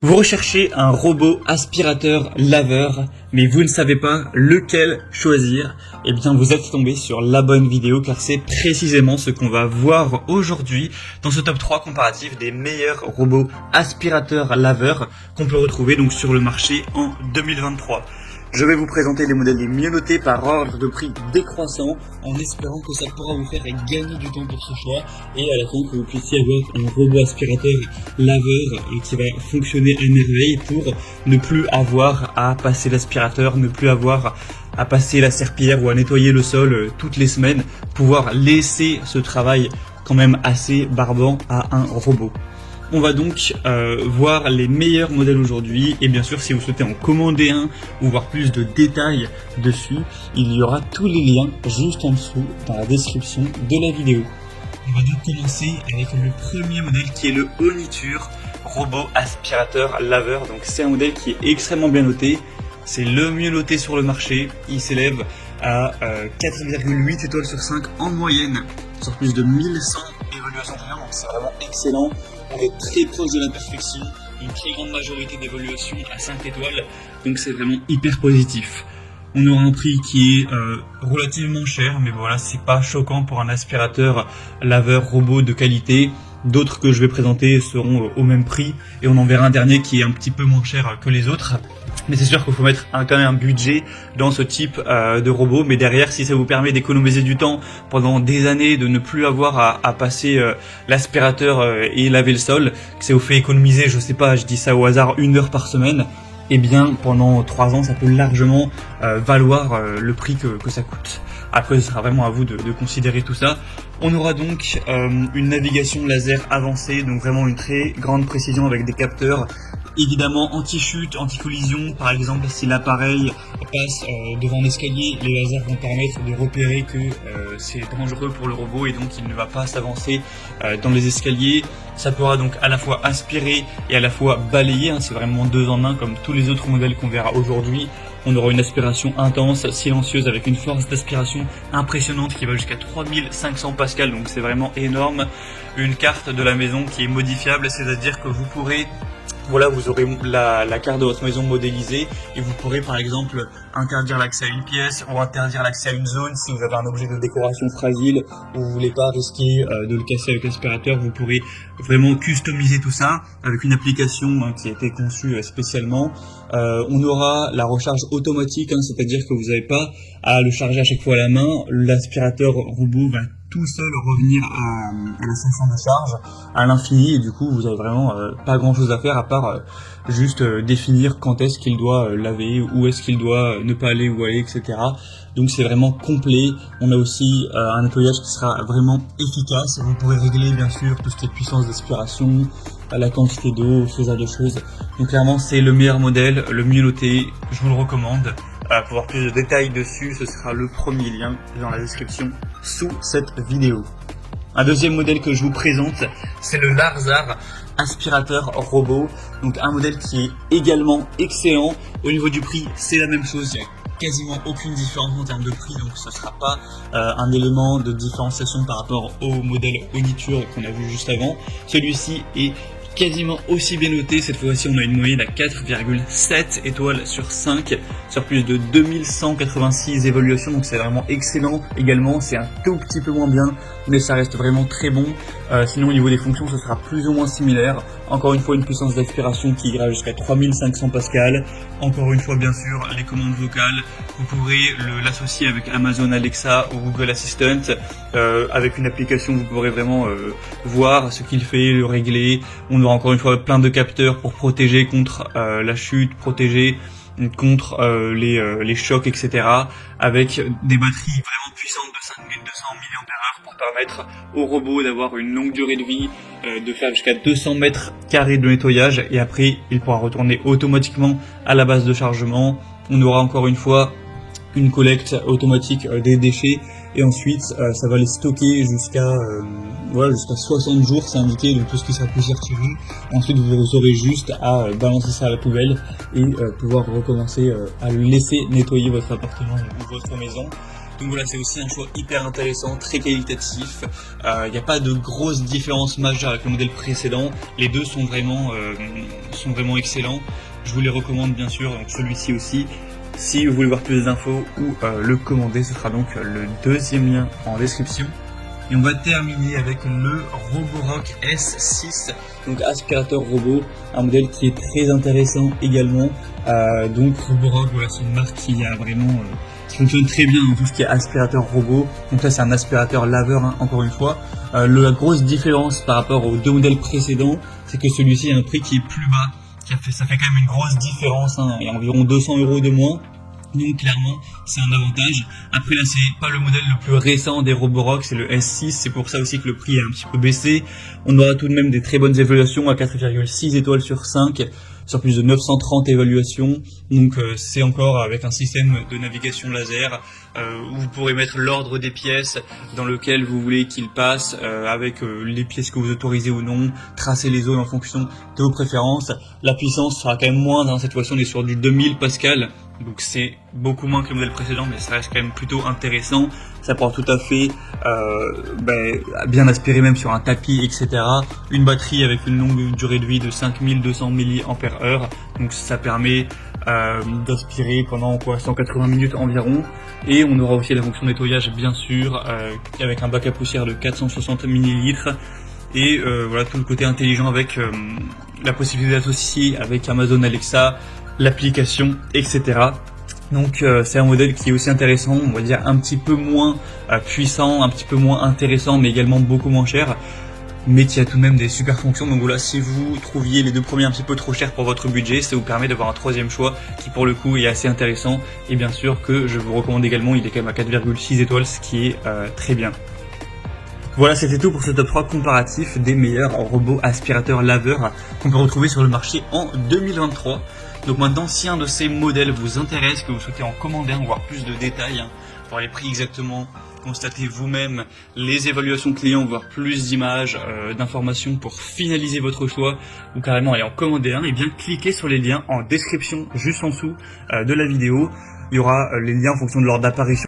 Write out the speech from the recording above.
Vous recherchez un robot aspirateur laveur, mais vous ne savez pas lequel choisir. Eh bien, vous êtes tombé sur la bonne vidéo car c'est précisément ce qu'on va voir aujourd'hui dans ce top 3 comparatif des meilleurs robots aspirateurs laveurs qu'on peut retrouver donc sur le marché en 2023. Je vais vous présenter les modèles les mieux notés par ordre de prix décroissant en espérant que ça pourra vous faire gagner du temps pour ce choix et à la fin que vous puissiez avoir un robot aspirateur laveur qui va fonctionner à merveille pour ne plus avoir à passer l'aspirateur, ne plus avoir à passer la serpillière ou à nettoyer le sol toutes les semaines, pouvoir laisser ce travail quand même assez barbant à un robot. On va donc voir les meilleurs modèles aujourd'hui et bien sûr si vous souhaitez en commander un ou voir plus de détails dessus, il y aura tous les liens juste en dessous dans la description de la vidéo. On va donc commencer avec le premier modèle qui est le Oniture robot aspirateur laveur. Donc c'est un modèle qui est extrêmement bien noté, c'est le mieux noté sur le marché, il s'élève à 4,8 étoiles sur 5 en moyenne sur plus de 1100 évaluations clients, donc c'est vraiment excellent. On est très proche de la perfection, une très grande majorité d'évaluations à 5 étoiles, donc c'est vraiment hyper positif. On aura un prix qui est relativement cher, mais voilà, c'est pas choquant pour un aspirateur laveur robot de qualité. D'autres que je vais présenter seront au même prix, et on en verra un dernier qui est un petit peu moins cher que les autres. Mais c'est sûr qu'il faut mettre quand même un budget dans ce type de robot. Mais derrière, si ça vous permet d'économiser du temps pendant des années, de ne plus avoir à passer l'aspirateur et laver le sol, que ça vous fait économiser, je sais pas, je dis ça au hasard, 1 heure par semaine, eh bien pendant 3 ans, ça peut largement valoir le prix que ça coûte. Après, ce sera vraiment à vous de considérer tout ça. On aura donc une navigation laser avancée, donc vraiment une très grande précision avec des capteurs évidemment anti-chute, anti-collision. Par exemple, si l'appareil passe devant un escalier, les lasers vont permettre de repérer que c'est dangereux pour le robot et donc il ne va pas s'avancer dans les escaliers. Ça pourra donc à la fois aspirer et à la fois balayer, hein, c'est vraiment 2 en 1 comme tous les autres modèles qu'on verra aujourd'hui. On aura une aspiration intense, silencieuse, avec une force d'aspiration impressionnante qui va jusqu'à 3500 pascal, donc c'est vraiment énorme. Une carte de la maison qui est modifiable, c'est-à-dire que vous pourrez, voilà, vous aurez la carte de votre maison modélisée et vous pourrez par exemple interdire l'accès à une pièce ou interdire l'accès à une zone si vous avez un objet de décoration fragile ou vous voulez pas risquer de le casser avec l'aspirateur. Vous pourrez vraiment customiser tout ça avec une application qui a été conçue spécialement. On aura la recharge automatique, c'est-à-dire que vous n'avez pas à le charger à chaque fois à la main. L'aspirateur robot va tout seul revenir à la station de charge à l'infini et du coup vous avez vraiment pas grand chose à faire à part juste définir quand est-ce qu'il doit laver, où est-ce qu'il doit ne pas aller, où aller, etc. Donc c'est vraiment complet. On a aussi un nettoyage qui sera vraiment efficace. Vous pourrez régler bien sûr tout ce qui est puissance d'aspiration, la quantité d'eau, ce genre de choses. Donc clairement c'est le meilleur modèle, le mieux noté, je vous le recommande. Pour voir plus de détails dessus, ce sera le premier lien dans la description sous cette vidéo. Un deuxième modèle que je vous présente, c'est le Larzar aspirateur robot. Donc un modèle qui est également excellent. Au niveau du prix, c'est la même chose. Il n'y a quasiment aucune différence en termes de prix, donc ce ne sera pas un élément de différenciation par rapport au modèle Oniture qu'on a vu juste avant. Celui-ci est quasiment aussi bien noté, cette fois-ci on a une moyenne à 4,7 étoiles sur 5 sur plus de 2186 évaluations, donc c'est vraiment excellent. Également c'est un tout petit peu moins bien mais ça reste vraiment très bon. Sinon au niveau des fonctions ce sera plus ou moins similaire. Encore une fois une puissance d'aspiration qui ira jusqu'à 3500 pascal. Encore une fois bien sûr les commandes vocales, vous pourrez l'associer avec Amazon Alexa ou Google Assistant. Avec une application vous pourrez vraiment voir ce qu'il fait, le régler. On aura encore une fois plein de capteurs pour protéger contre la chute, protéger contre les chocs, etc. Avec des batteries vraiment puissantes de 5200 mAh pour permettre au robot d'avoir une longue durée de vie, de faire jusqu'à 200 mètres carrés de nettoyage et après il pourra retourner automatiquement à la base de chargement. On aura encore une fois une collecte automatique des déchets et ensuite ça va les stocker jusqu'à 60 jours, c'est indiqué, donc tout ce qui sera poussière chez vous. Ensuite vous aurez juste à balancer ça à la poubelle et pouvoir recommencer à laisser nettoyer votre appartement ou votre maison. Donc voilà, c'est aussi un choix hyper intéressant, très qualitatif. Il n'y a pas de grosse différence majeure avec le modèle précédent. Les deux sont vraiment excellents. Je vous les recommande bien sûr, donc celui-ci aussi. Si vous voulez voir plus d'infos ou le commander, ce sera donc le deuxième lien en description. Et on va terminer avec le Roborock S6, donc aspirateur robot, un modèle qui est très intéressant également. Donc Roborock, voilà, c'est une marque qui a vraiment qui fonctionne très bien dans tout ce qui est aspirateur robot. Donc là c'est un aspirateur laveur, hein, encore une fois. La grosse différence par rapport aux deux modèles précédents, c'est que celui-ci a un prix qui est plus bas. Ça fait quand même une grosse différence, hein. Il y a environ 200 € de moins. Donc clairement, c'est un avantage. Après là, c'est pas le modèle le plus récent des Roborock, c'est le S6. C'est pour ça aussi que le prix est un petit peu baissé. On aura tout de même des très bonnes évaluations à 4,6 étoiles sur 5, sur plus de 930 évaluations. Donc c'est encore avec un système de navigation laser où vous pourrez mettre l'ordre des pièces dans lequel vous voulez qu'il passe, avec les pièces que vous autorisez ou non, tracer les zones en fonction de vos préférences. La puissance sera quand même moindre, hein. Cette fois-ci on est sur du 2000 Pascal. Donc c'est beaucoup moins que le modèle précédent, mais ça reste quand même plutôt intéressant. Ça pourra tout à fait bien aspirer même sur un tapis, etc. Une batterie avec une longue durée de vie de 5200 mAh. Donc ça permet d'aspirer pendant 180 minutes environ. Et on aura aussi la fonction nettoyage bien sûr, avec un bac à poussière de 460 ml. Et voilà, tout le côté intelligent avec la possibilité d'associer avec Amazon Alexa, l'application, etc. Donc c'est un modèle qui est aussi intéressant, on va dire un petit peu moins puissant, un petit peu moins intéressant, mais également beaucoup moins cher, mais qui a tout de même des super fonctions. Donc voilà, si vous trouviez les deux premiers un petit peu trop chers pour votre budget, ça vous permet d'avoir un troisième choix qui pour le coup est assez intéressant. Et bien sûr que je vous recommande également, il est quand même à 4,6 étoiles, ce qui est très bien. Voilà, c'était tout pour ce top 3 comparatif des meilleurs robots aspirateurs laveurs qu'on peut retrouver sur le marché en 2023. Donc maintenant, si un de ces modèles vous intéresse, que vous souhaitez en commander un, voir plus de détails, hein, voir les prix exactement, constater vous-même les évaluations clients, voir plus d'images, d'informations pour finaliser votre choix, ou carrément aller en commander un, et bien cliquez sur les liens en description juste en dessous de la vidéo. Il y aura les liens en fonction de l'ordre d'apparition